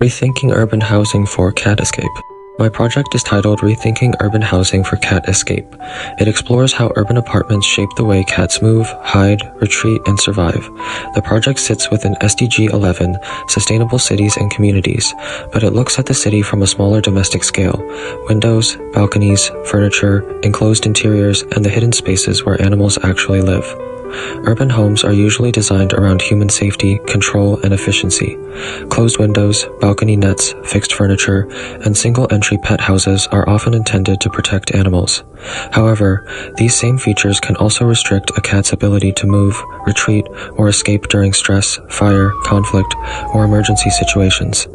Rethinking Urban Housing for Cat Escape. My project is titled Rethinking Urban Housing for Cat Escape. It explores how urban apartments shape the way cats move, hide, retreat, and survive. The project sits within SDG 11, Sustainable Cities and Communities, but it looks at the city from a smaller domestic scale: windows, balconies, furniture, enclosed interiors, and the hidden spaces where animals actually live. Urban homes are usually designed around human safety, control, and efficiency. Closed windows, balcony nets, fixed furniture, and single-entry pet houses are often intended to protect animals. However, these same features can also restrict a cat's ability to move, retreat, or escape during stress, fire, conflict, or emergency situations.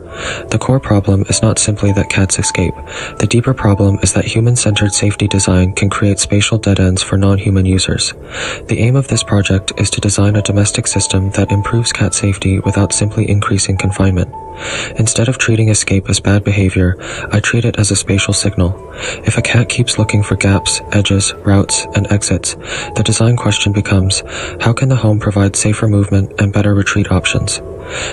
The core problem is not simply that cats escape. The deeper problem is that human-centered safety design can create spatial dead ends for non-human users. The aim of this project is to design a domestic system that improves cat safety without simply increasing confinement. Instead of treating escape as bad behavior, I treat it as a spatial signal. If a cat keeps looking for gaps, edges, routes, and exits, the design question becomes, how can the home provide safer movement and better retreat options?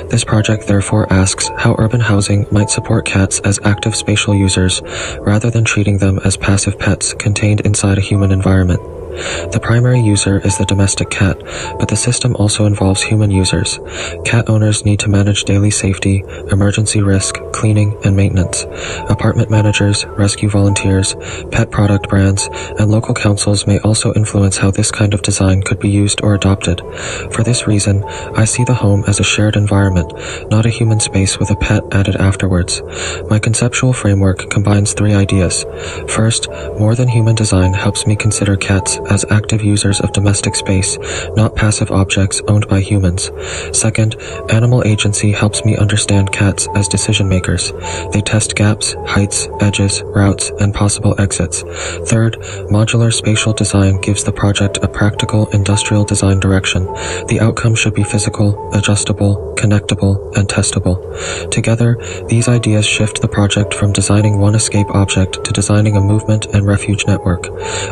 This project therefore asks how urban housing might support cats as active spatial users, rather than treating them as passive pets contained inside a human environment. The primary user is the domestic cat, but the system also involves human users. Cat owners need to manage daily safety, emergency risk, cleaning, and maintenance. Apartment managers, rescue volunteers, pet product brands, and local councils may also influence how this kind of design could be used or adopted. For this reason, I see the home as a shared environment, not a human space with a pet added afterwards. My conceptual framework combines three ideas. First, more than human design helps me consider cats as active users of domestic space, not passive objects owned by humans. Second, animal agency helps me understand cats as decision makers. They test gaps, heights, edges, routes, and possible exits. Third, modular spatial design gives the project a practical industrial design direction. The outcome should be physical, adjustable, connectable, and testable. Together, these ideas shift the project from designing one escape object to designing a movement and refuge network.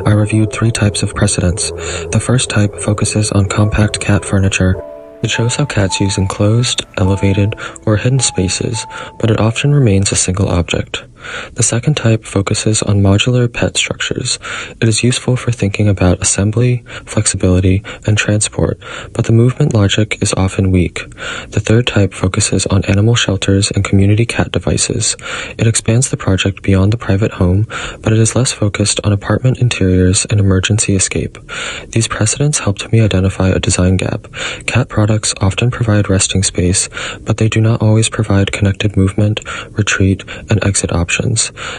I reviewed three types of precedents. The first type focuses on compact cat furniture. It shows how cats use enclosed, elevated, or hidden spaces, but it often remains a single object. The second type focuses on modular pet structures. It is useful for thinking about assembly, flexibility, and transport, but the movement logic is often weak. The third type focuses on animal shelters and community cat devices. It expands the project beyond the private home, but it is less focused on apartment interiors and emergency escape. These precedents helped me identify a design gap. Cat products often provide resting space, but they do not always provide connected movement, retreat, and exit options.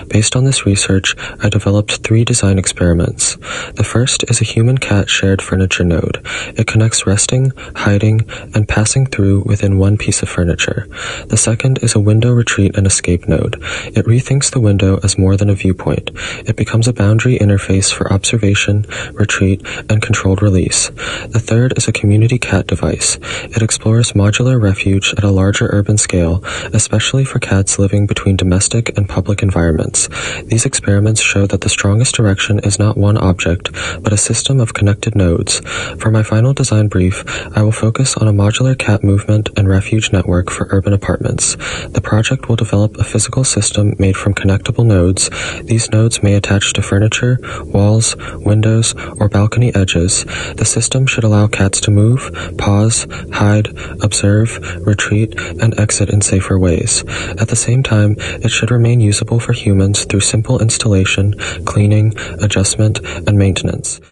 Based on this research, I developed three design experiments. The first is a human-cat shared furniture node. It connects resting, hiding, and passing through within one piece of furniture. The second is a window retreat and escape node. It rethinks the window as more than a viewpoint. It becomes a boundary interface for observation, retreat, and controlled release. The third is a community cat device. It explores modular refuge at a larger urban scale, especially for cats living between domestic and public environments. These experiments show that the strongest direction is not one object, but a system of connected nodes. For my final design brief, I will focus on a modular cat movement and refuge network for urban apartments. The project will develop a physical system made from connectable nodes. These nodes may attach to furniture, walls, windows, or balcony edges. The system should allow cats to move, pause, hide, observe, retreat, and exit in safer ways. At the same time, it should remain usable for humans through simple installation, cleaning, adjustment, and maintenance.